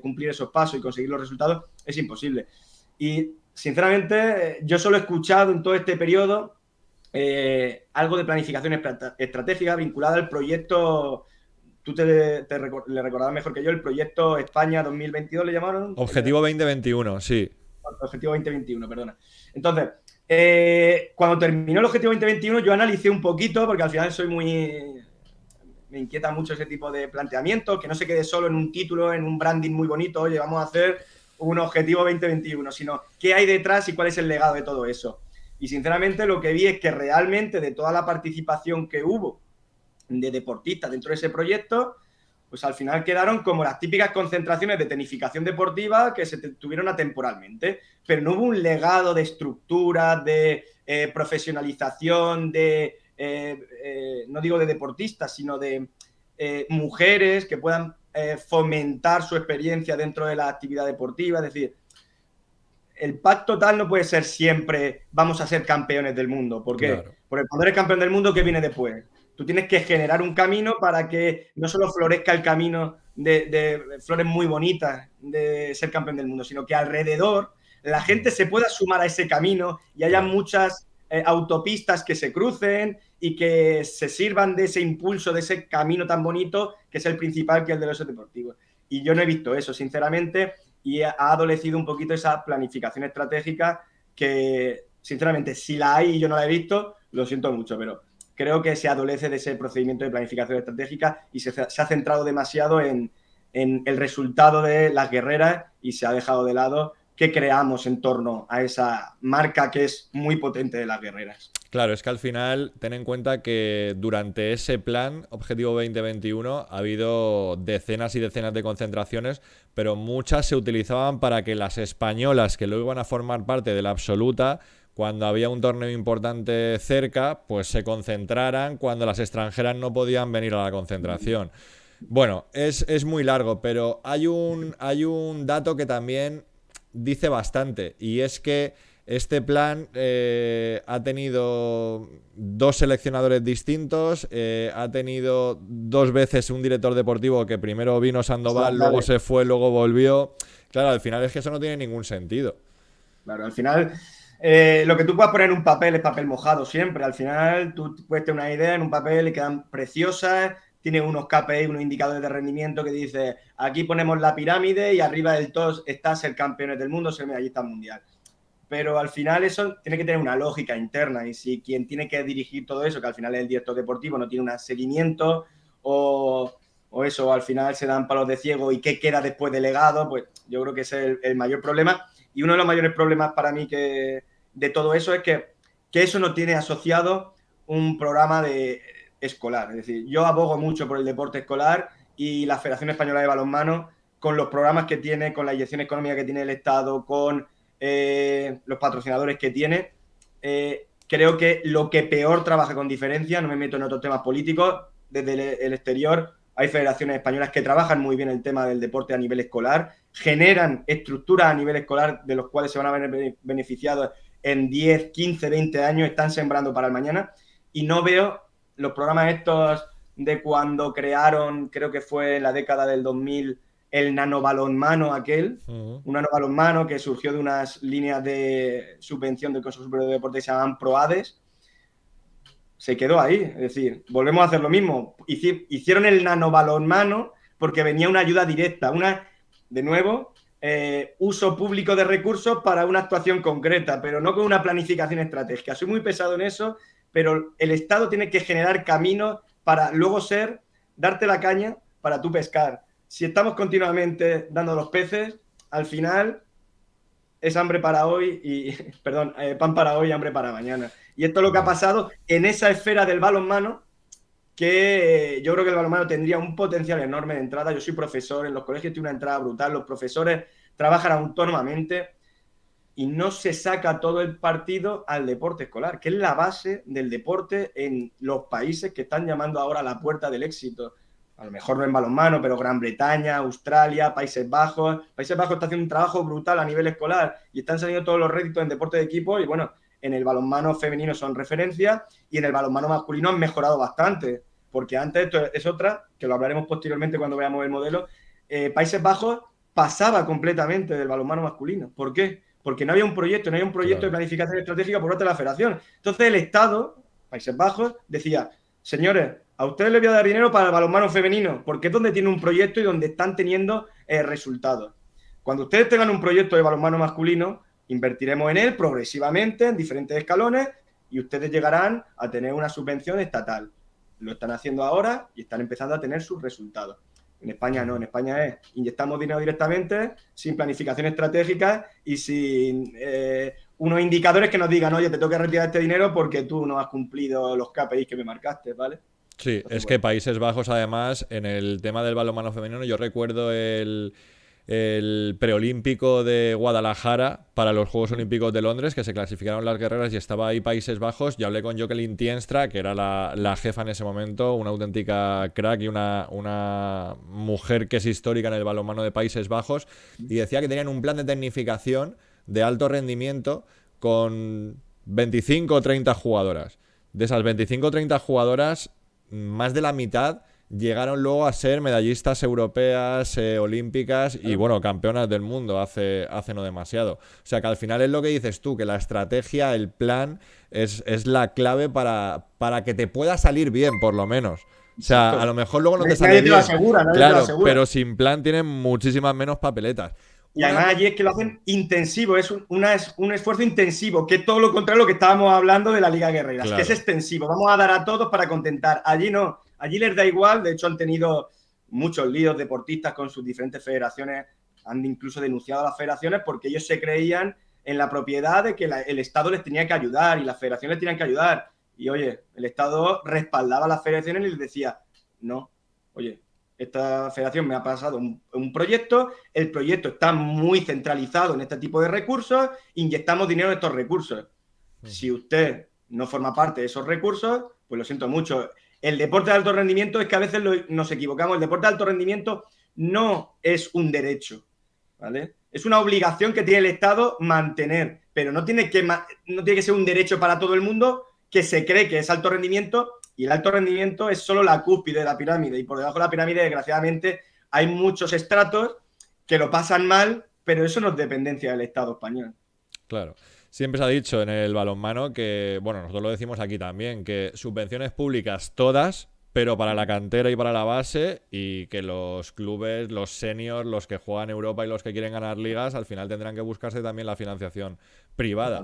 cumplir esos pasos y conseguir los resultados, es imposible. Y sinceramente, yo solo he escuchado en todo este periodo algo de planificación estratégica vinculada al proyecto. Tú le recordarás mejor que yo, el proyecto España 2022 le llamaron. Objetivo 2021, sí. Objetivo 2021, perdona. Entonces, cuando terminó el Objetivo 2021, yo analicé un poquito, porque al final me inquieta mucho ese tipo de planteamiento, que no se quede solo en un título, en un branding muy bonito, oye, vamos a hacer un Objetivo 2021, sino qué hay detrás y cuál es el legado de todo eso. Y sinceramente lo que vi es que realmente de toda la participación que hubo de deportistas dentro de ese proyecto, pues al final quedaron como las típicas concentraciones de tecnificación deportiva que se tuvieron atemporalmente, pero no hubo un legado de estructura, de profesionalización, no digo de deportistas, sino de mujeres que puedan fomentar su experiencia dentro de la actividad deportiva. Es decir, el pacto tal no puede ser siempre vamos a ser campeones del mundo. ¿Por qué? Claro. Porque cuando eres campeón del mundo, ¿qué viene después? Tú tienes que generar un camino para que no solo florezca el camino de flores muy bonitas de ser campeón del mundo, sino que alrededor la gente se pueda sumar a ese camino y haya muchas autopistas que se crucen y que se sirvan de ese impulso, de ese camino tan bonito que es el principal, que es el de los deportivos. Y yo no he visto eso, sinceramente, y ha adolecido un poquito esa planificación estratégica que, sinceramente, si la hay y yo no la he visto, lo siento mucho, pero creo que se adolece de ese procedimiento de planificación estratégica y se ha centrado demasiado en el resultado de las guerreras y se ha dejado de lado qué creamos en torno a esa marca que es muy potente de las guerreras. Claro, es que al final ten en cuenta que durante ese plan Objetivo 2021 ha habido decenas y decenas de concentraciones, pero muchas se utilizaban para que las españolas que luego iban a formar parte de la absoluta, cuando había un torneo importante cerca, pues se concentraran cuando las extranjeras no podían venir a la concentración. Bueno, es muy largo, pero hay un dato que también dice bastante, y es que este plan ha tenido dos seleccionadores distintos, ha tenido dos veces un director deportivo que primero vino Sandoval, luego se fue, luego volvió. Claro, al final es que eso no tiene ningún sentido. Claro, al final lo que tú puedas poner en un papel es papel mojado siempre. Al final tú puedes tener una idea en un papel y quedan preciosas, tiene unos KPI, unos indicadores de rendimiento que dice aquí ponemos la pirámide y arriba del todo está ser campeones del mundo, ser medallista mundial. Pero al final eso tiene que tener una lógica interna, y si quien tiene que dirigir todo eso, que al final es el director deportivo, no tiene un seguimiento o eso, al final se dan palos de ciego y qué queda después del legado, pues yo creo que ese es el mayor problema. Y uno de los mayores problemas para mí de todo eso es que eso no tiene asociado un programa escolar. Es decir, yo abogo mucho por el deporte escolar y la Federación Española de Balonmano, con los programas que tiene, con la inyección económica que tiene el Estado, con los patrocinadores que tiene, creo que lo que peor trabaja con diferencia, no me meto en otros temas políticos, desde el exterior hay federaciones españolas que trabajan muy bien el tema del deporte a nivel escolar, generan estructuras a nivel escolar de los cuales se van a ver beneficiados en 10, 15, 20 años, están sembrando para el mañana. Y no veo los programas estos de cuando crearon, creo que fue en la década del 2000, el nanobalonmano aquel, un nanobalonmano que surgió de unas líneas de subvención del Consejo Superior de Deportes que se llamaban PROADES. Se quedó ahí, es decir, volvemos a hacer lo mismo. Hicieron el nanobalonmano porque venía una ayuda directa, de nuevo, uso público de recursos para una actuación concreta, pero no con una planificación estratégica. Soy muy pesado en eso, pero el Estado tiene que generar caminos para luego darte la caña para tú pescar. Si estamos continuamente dando los peces, al final es hambre para hoy y, perdón, pan para hoy y hambre para mañana. Y esto es lo que ha pasado en esa esfera del balonmano, que yo creo que el balonmano tendría un potencial enorme de entrada. Yo soy profesor, en los colegios tiene una entrada brutal, los profesores trabajan autónomamente y no se saca todo el partido al deporte escolar, que es la base del deporte en los países que están llamando ahora a la puerta del éxito. A lo mejor no en balonmano, pero Gran Bretaña, Australia, Países Bajos. Países Bajos está haciendo un trabajo brutal a nivel escolar y están saliendo todos los réditos en deporte de equipo y bueno, en el balonmano femenino son referencia y en el balonmano masculino han mejorado bastante, porque antes, esto es otra, que lo hablaremos posteriormente cuando veamos el modelo, Países Bajos pasaba completamente del balonmano masculino. ¿Por qué? Porque no había un proyecto, de planificación estratégica por parte de la federación. Entonces el Estado, Países Bajos, decía, señores, a ustedes les voy a dar dinero para el balonmano femenino, porque es donde tiene un proyecto y donde están teniendo resultados. Cuando ustedes tengan un proyecto de balonmano masculino, invertiremos en él progresivamente, en diferentes escalones, y ustedes llegarán a tener una subvención estatal. Lo están haciendo ahora y están empezando a tener sus resultados. En España no, en España inyectamos dinero directamente, sin planificación estratégica y sin unos indicadores que nos digan, oye, te tengo que retirar este dinero porque tú no has cumplido los KPIs que me marcaste, ¿vale? Sí, entonces, es que Países Bajos, además, en el tema del balonmano femenino, yo recuerdo el preolímpico de Guadalajara para los Juegos Olímpicos de Londres, que se clasificaron las guerreras y estaba ahí Países Bajos. Y hablé con Jockelyn Tienstra, que era la jefa en ese momento, una auténtica crack y una mujer que es histórica en el balonmano de Países Bajos, y decía que tenían un plan de tecnificación de alto rendimiento con 25 o 30 jugadoras. De esas 25 o 30 jugadoras, más de la mitad llegaron luego a ser medallistas europeas, olímpicas y, bueno, campeonas del mundo hace no demasiado. O sea, que al final es lo que dices tú, que la estrategia, el plan, es la clave para que te pueda salir bien, por lo menos. O sea, a lo mejor luego no te sale bien. Claro, pero sin plan tienen muchísimas menos papeletas. Y además allí es que lo hacen intensivo, es un esfuerzo intensivo, que es todo lo contrario a lo que estábamos hablando de la Liga Guerreras, claro, que es extensivo, vamos a dar a todos para contentar. Allí no, allí les da igual, de hecho han tenido muchos líos deportistas con sus diferentes federaciones, han incluso denunciado a las federaciones porque ellos se creían en la propiedad de que el Estado les tenía que ayudar y las federaciones les tenían que ayudar. Y oye, el Estado respaldaba a las federaciones y les decía, no, oye, esta federación me ha pasado un proyecto, el proyecto está muy centralizado en este tipo de recursos, inyectamos dinero en estos recursos. Si usted no forma parte de esos recursos, pues lo siento mucho. El deporte de alto rendimiento es que a veces nos equivocamos. El deporte de alto rendimiento no es un derecho, ¿vale? Es una obligación que tiene el Estado mantener, pero no tiene que ser un derecho para todo el mundo que se cree que es alto rendimiento. Y el alto rendimiento es solo la cúspide de la pirámide. Y por debajo de la pirámide, desgraciadamente, hay muchos estratos que lo pasan mal, pero eso no es dependencia del Estado español. Claro. Siempre se ha dicho en el balonmano que, bueno, nosotros lo decimos aquí también, que subvenciones públicas todas, pero para la cantera y para la base, y que los clubes, los seniors, los que juegan Europa y los que quieren ganar ligas, al final tendrán que buscarse también la financiación privada,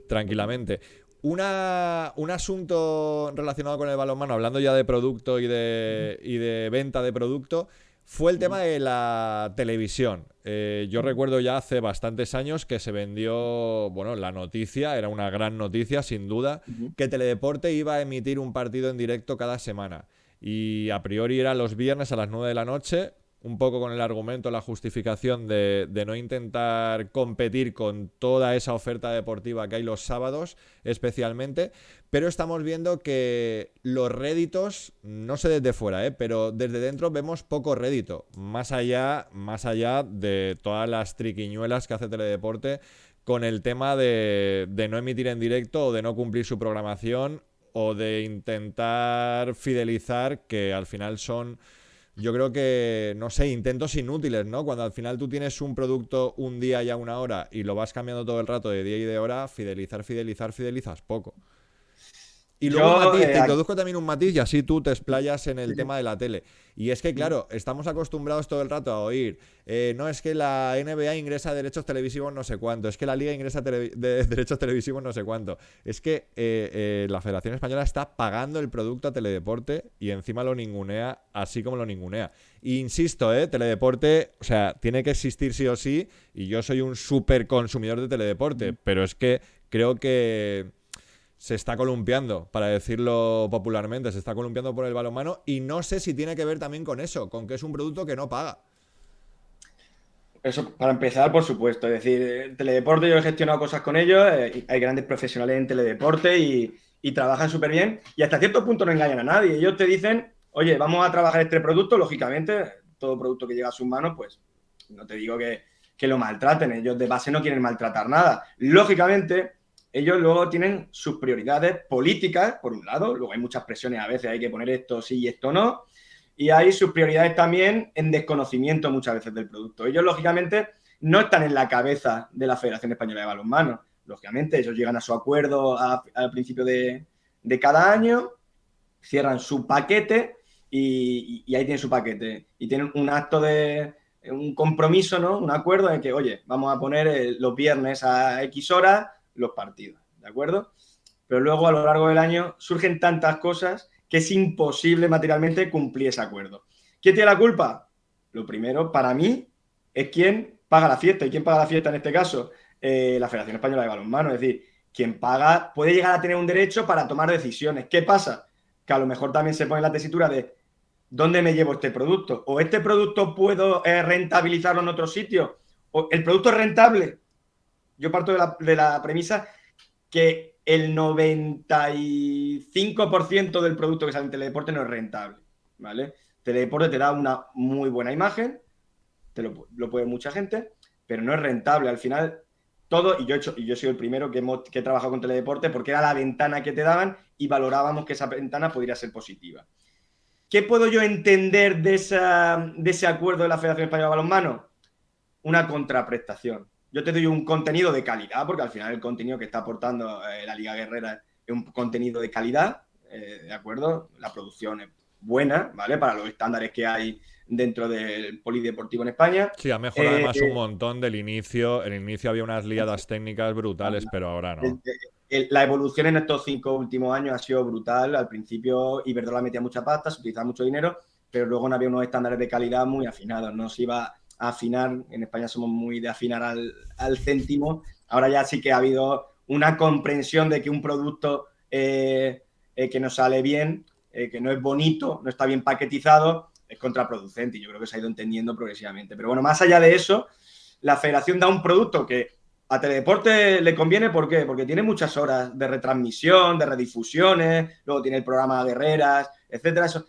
tranquilamente. Un asunto relacionado con el balonmano, hablando ya de producto y de venta de producto, fue el tema de la televisión. Yo recuerdo ya hace bastantes años que se vendió, bueno, la noticia, era una gran noticia, sin duda, que Teledeporte iba a emitir un partido en directo cada semana. Y a priori era los viernes a las 9 de la noche, un poco con el argumento, la justificación de no intentar competir con toda esa oferta deportiva que hay los sábados, especialmente, pero estamos viendo que los réditos, no sé desde fuera, pero desde dentro vemos poco rédito, más allá de todas las triquiñuelas que hace Teledeporte con el tema de no emitir en directo o de no cumplir su programación o de intentar fidelizar, que al final son, yo creo que, no sé, intentos inútiles, ¿no? Cuando al final tú tienes un producto un día y a una hora y lo vas cambiando todo el rato de día y de hora, fidelizas poco. Y luego un Yo, matiz, te introduzco también un matiz y así tú te explayas en el tema de la tele. Y es que, claro, estamos acostumbrados todo el rato a oír, no es que la NBA ingresa derechos televisivos no sé cuánto, es que la Liga ingresa derechos televisivos no sé cuánto. Es que la Federación Española está pagando el producto a Teledeporte y encima lo ningunea así como lo ningunea. Y insisto, Teledeporte, o sea, tiene que existir sí o sí, y yo soy un súper consumidor de Teledeporte, pero es que creo que se está columpiando, para decirlo popularmente, se está columpiando por el balonmano y no sé si tiene que ver también con eso, con que es un producto que no paga. Eso, para empezar, por supuesto. Es decir, Teledeporte, yo he gestionado cosas con ellos, hay grandes profesionales en Teledeporte y trabajan súper bien y hasta cierto punto no engañan a nadie. Ellos te dicen, oye, vamos a trabajar este producto, lógicamente, todo producto que llega a sus manos, pues no te digo que lo maltraten, ellos de base no quieren maltratar nada. Lógicamente, ellos luego tienen sus prioridades políticas, por un lado, luego hay muchas presiones, a veces hay que poner esto sí y esto no, y hay sus prioridades también en desconocimiento muchas veces del producto. Ellos, lógicamente, no están en la cabeza de la Federación Española de Balonmano. Lógicamente, ellos llegan a su acuerdo al principio de cada año, cierran su paquete y ahí tienen su paquete. Y tienen un acto de un compromiso, ¿no? Un acuerdo en que, oye, vamos a poner los viernes a X horas los partidos, ¿de acuerdo? Pero luego a lo largo del año surgen tantas cosas que es imposible materialmente cumplir ese acuerdo. ¿Quién tiene la culpa? Lo primero, para mí, es quien paga la fiesta. ¿Y quién paga la fiesta en este caso? La Federación Española de Balonmano. Es decir, quien paga puede llegar a tener un derecho para tomar decisiones. ¿Qué pasa? Que a lo mejor también se pone la tesitura de ¿dónde me llevo este producto? ¿O este producto puedo rentabilizarlo en otro sitio? ¿O el producto es rentable? Yo parto de la premisa que el 95% del producto que sale en Teledeporte no es rentable, ¿vale? Teledeporte te da una muy buena imagen, lo puede mucha gente, pero no es rentable. Al final, todo, y yo soy el primero que he trabajado con Teledeporte porque era la ventana que te daban y valorábamos que esa ventana podría ser positiva. ¿Qué puedo yo entender de ese acuerdo de la Federación Española de Balonmano? Una contraprestación. Yo te doy un contenido de calidad, porque al final el contenido que está aportando la Liga Guerrera es un contenido de calidad, ¿de acuerdo? La producción es buena, ¿vale? Para los estándares que hay dentro del polideportivo en España. Sí, ha mejorado además un montón del inicio. En el inicio había unas liadas técnicas brutales, pero ahora no. La evolución en estos 5 últimos años ha sido brutal. Al principio Iberdrola metía mucha pasta, se utilizaba mucho dinero, pero luego no había unos estándares de calidad muy afinados. No se iba a afinar, en España somos muy de afinar al céntimo. Ahora ya sí que ha habido una comprensión de que un producto que no sale bien, que no es bonito, no está bien paquetizado, es contraproducente, y yo creo que se ha ido entendiendo progresivamente. Pero bueno, más allá de eso, la federación da un producto que a Teledeporte le conviene, ¿por qué? Porque tiene muchas horas de retransmisión, de redifusiones, luego tiene el programa Guerreras, etcétera. Eso,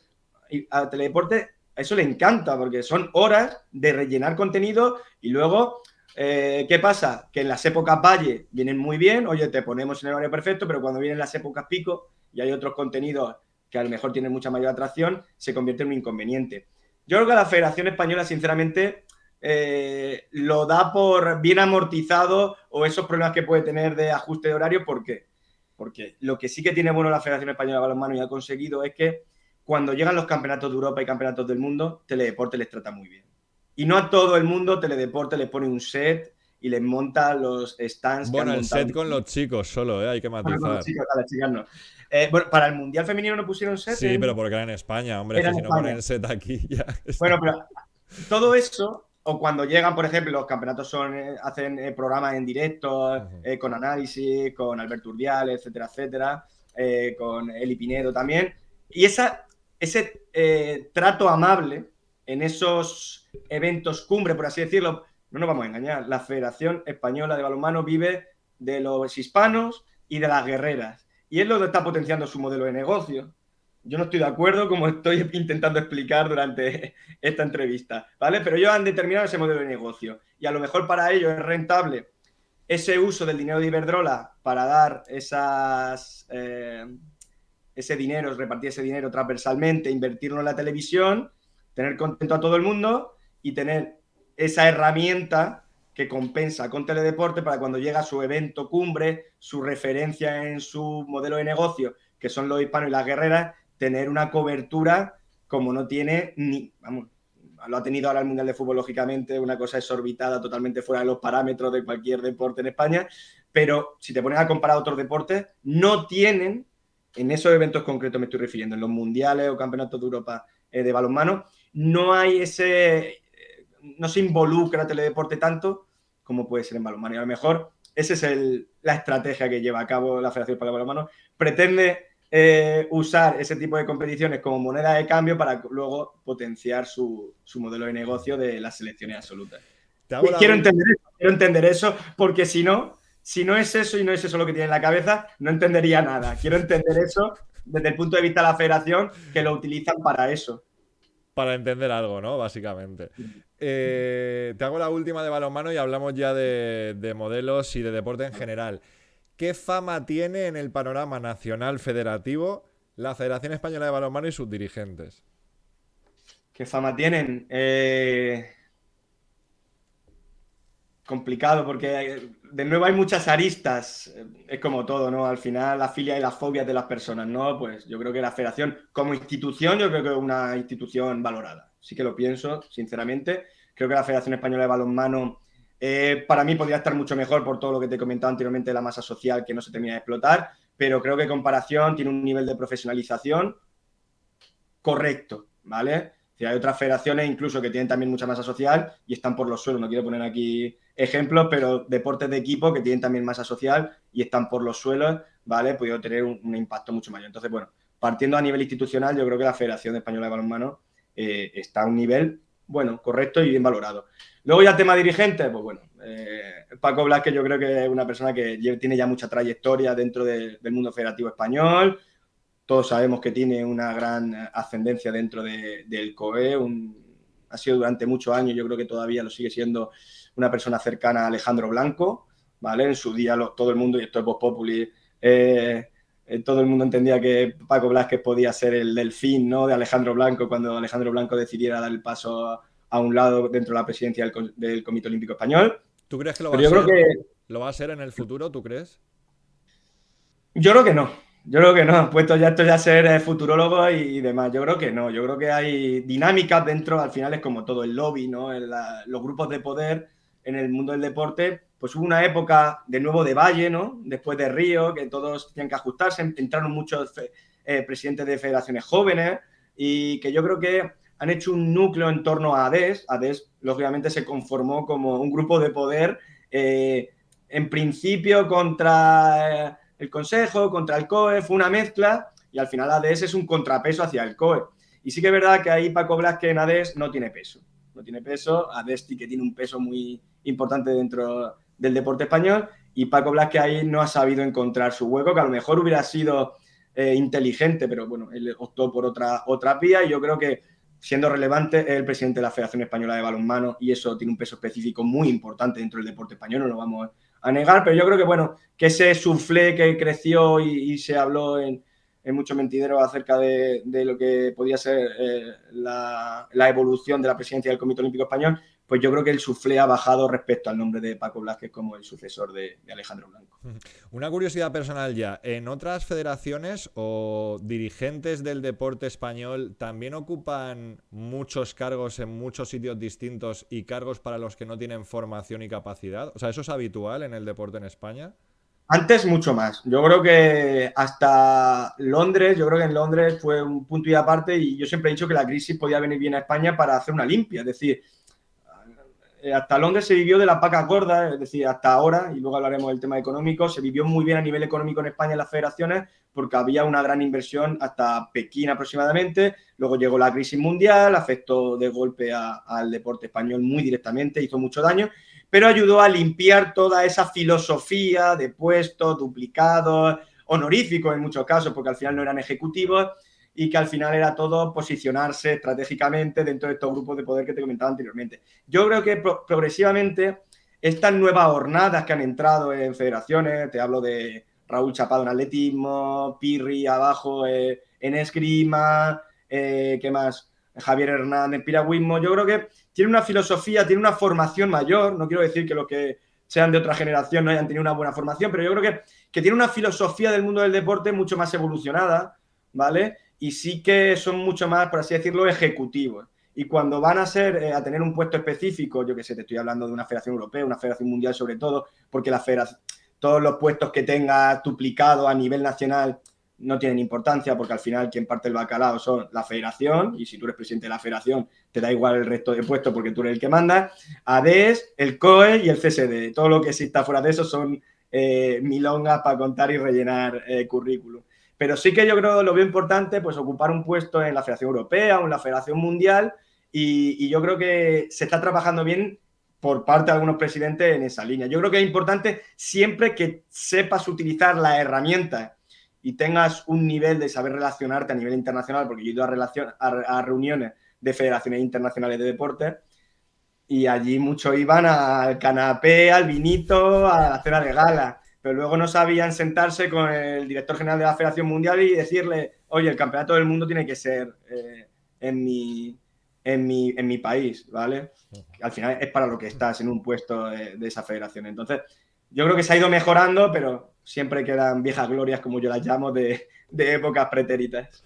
y a Teledeporte eso le encanta, porque son horas de rellenar contenido y luego, ¿qué pasa? Que en las épocas valle vienen muy bien, oye, te ponemos en el horario perfecto, pero cuando vienen las épocas pico y hay otros contenidos que a lo mejor tienen mucha mayor atracción, se convierte en un inconveniente. Yo creo que la Federación Española, sinceramente, lo da por bien amortizado, o esos problemas que puede tener de ajuste de horario. ¿Por qué? Porque lo que sí que tiene bueno la Federación Española de Balonmano y ha conseguido es que cuando llegan los campeonatos de Europa y campeonatos del mundo, Teledeporte les trata muy bien. Y no a todo el mundo Teledeporte les pone un set y les monta los stands. Bueno, que han el set con los chicos solo, hay que matizar. Bueno, chicos, a las chicas no. Bueno, para el Mundial Femenino no pusieron set. Sí, pero porque era en España, hombre, que si no ponen set aquí ya está. Bueno, pero todo eso, o cuando llegan, por ejemplo, los campeonatos hacen programas en directo, con análisis, con Alberto Urdiales, etcétera, etcétera, con Eli Pinedo también. Y ese trato amable en esos eventos cumbre, por así decirlo, no nos vamos a engañar, la Federación Española de Balonmano vive de los hispanos y de las guerreras. Y es lo que está potenciando su modelo de negocio. Yo no estoy de acuerdo, como estoy intentando explicar durante esta entrevista, ¿vale? Pero ellos han determinado ese modelo de negocio y a lo mejor para ellos es rentable ese uso del dinero de Iberdrola para dar ese dinero, repartir ese dinero transversalmente, invertirlo en la televisión, tener contento a todo el mundo y tener esa herramienta que compensa con Teledeporte para cuando llega su evento cumbre, su referencia en su modelo de negocio, que son los hispanos y las guerreras, tener una cobertura como no tiene ni, vamos, lo ha tenido ahora el Mundial de Fútbol, lógicamente, una cosa exorbitada, totalmente fuera de los parámetros de cualquier deporte en España, pero si te pones a comparar otros deportes, no tienen, en esos eventos concretos me estoy refiriendo, en los mundiales o campeonatos de Europa de balonmano, no hay no se involucra Teledeporte tanto como puede ser en balonmano. Y a lo mejor esa es la estrategia que lleva a cabo la Federación Española de Balonmano. Pretende usar ese tipo de competiciones como moneda de cambio para luego potenciar su modelo de negocio de las selecciones absolutas. Quiero entender eso, porque si no es eso y no es eso lo que tiene en la cabeza, no entendería nada. Quiero entender eso desde el punto de vista de la federación, que lo utilizan para eso. Para entender algo, ¿no? Básicamente. Te hago la última de balonmano y hablamos ya de modelos y de deporte en general. ¿Qué fama tiene en el panorama nacional federativo la Federación Española de Balonmano y sus dirigentes? ¿Qué fama tienen? Complicado, porque de nuevo hay muchas aristas. Es como todo, ¿no? Al final, la filia y las fobias de las personas, ¿no? Pues yo creo que la federación, como institución, yo creo que es una institución valorada. Sí que lo pienso, sinceramente. Creo que la Federación Española de Balonmano, para mí, podría estar mucho mejor por todo lo que te he comentado anteriormente de la masa social que no se termina de explotar, pero creo que en comparación tiene un nivel de profesionalización correcto, ¿vale? Hay otras federaciones incluso que tienen también mucha masa social y están por los suelos. No quiero poner aquí ejemplos, pero deportes de equipo que tienen también masa social y están por los suelos, ¿vale? Podido tener un impacto mucho mayor. Entonces, bueno, partiendo a nivel institucional, yo creo que la Federación Española de Balonmano está a un nivel, bueno, correcto y bien valorado. Luego ya tema dirigente, pues bueno, Paco Blázquez yo creo que es una persona que tiene ya mucha trayectoria dentro del mundo federativo español. Todos sabemos que tiene una gran ascendencia dentro del COE. Ha sido durante muchos años, yo creo que todavía lo sigue siendo, una persona cercana a Alejandro Blanco, ¿vale? En su día todo el mundo, y esto es Vox Populi, todo el mundo entendía que Paco Blázquez podía ser el delfín, ¿no? De Alejandro Blanco, cuando Alejandro Blanco decidiera dar el paso a un lado dentro de la presidencia del Comité Olímpico Español. ¿Tú crees que lo va a ser? Creo que ¿Lo va a ser en el futuro, tú crees? Yo creo que no. Yo creo que no. Puesto ya esto ya a ser futurólogo y demás. Yo creo que no. Yo creo que hay dinámicas dentro. Al final es como todo el lobby, ¿no? Los grupos de poder en el mundo del deporte. Pues hubo una época de nuevo de Valle, ¿no? Después de Río, que todos tenían que ajustarse. Entraron muchos presidentes de federaciones jóvenes y que yo creo que han hecho un núcleo en torno a ADES. ADES, lógicamente, se conformó como un grupo de poder en principio contra el Consejo, contra el COE, fue una mezcla y al final ADES es un contrapeso hacia el COE. Y sí que es verdad que ahí Paco Blázquez en ADES no tiene peso. No tiene peso, ADES sí que tiene un peso muy importante dentro del deporte español y Paco Blázquez ahí no ha sabido encontrar su hueco, que a lo mejor hubiera sido inteligente, pero bueno, él optó por otra vía y yo creo que siendo relevante es el presidente de la Federación Española de Balonmano y eso tiene un peso específico muy importante dentro del deporte español, no lo vamos a negar, pero yo creo que bueno, que ese soufflé que creció y se habló en muchos mentideros acerca de lo que podía ser la evolución de la presidencia del Comité Olímpico Español, pues yo creo que el soufflé ha bajado respecto al nombre de Paco Blázquez como el sucesor de Alejandro Blanco. Una curiosidad personal ya, ¿en otras federaciones o dirigentes del deporte español también ocupan muchos cargos en muchos sitios distintos y cargos para los que no tienen formación y capacidad? O sea, ¿eso es habitual en el deporte en España? Antes mucho más. Yo creo que hasta Londres, yo creo que en Londres fue un punto y aparte y yo siempre he dicho que la crisis podía venir bien a España para hacer una limpia. Es decir, hasta Londres se vivió de las vacas gordas, es decir, hasta ahora, y luego hablaremos del tema económico, se vivió muy bien a nivel económico en España en las federaciones porque había una gran inversión hasta Pekín aproximadamente, luego llegó la crisis mundial, afectó de golpe al deporte español muy directamente, hizo mucho daño, pero ayudó a limpiar toda esa filosofía de puestos, duplicados, honoríficos en muchos casos, porque al final no eran ejecutivos, y que al final era todo posicionarse estratégicamente dentro de estos grupos de poder que te comentaba anteriormente. Yo creo que progresivamente estas nuevas jornadas que han entrado en federaciones, te hablo de Raúl Chapado en atletismo, Pirri abajo en esgrima, ¿qué más? Javier Hernández en piragüismo, yo creo que tiene una filosofía, tiene una formación mayor, no quiero decir que los que sean de otra generación no hayan tenido una buena formación, pero yo creo que tiene una filosofía del mundo del deporte mucho más evolucionada, ¿vale? Y sí que son mucho más, por así decirlo, ejecutivos. Y cuando van a ser, a tener un puesto específico, yo que sé, te estoy hablando de una federación europea, una federación mundial sobre todo, porque todos los puestos que tengas duplicados a nivel nacional no tienen importancia, porque al final quien parte el bacalao son la federación, y si tú eres presidente de la federación, te da igual el resto de puestos porque tú eres el que manda. ADES, el COE y el CSD. Todo lo que exista fuera de eso son milongas para contar y rellenar currículum. Pero sí que yo creo lo veo importante, pues ocupar un puesto en la Federación Europea o en la Federación Mundial, y yo creo que se está trabajando bien por parte de algunos presidentes en esa línea. Yo creo que es importante siempre que sepas utilizar las herramientas y tengas un nivel de saber relacionarte a nivel internacional, porque yo he ido a reuniones de federaciones internacionales de deportes y allí muchos iban al canapé, al vinito, a la cena de gala, pero luego no sabían sentarse con el director general de la Federación Mundial y decirle, oye, el campeonato del mundo tiene que ser en mi país, ¿vale? Al final es para lo que estás en un puesto de esa federación. Entonces, yo creo que se ha ido mejorando, pero siempre quedan viejas glorias, como yo las llamo, de épocas pretéritas.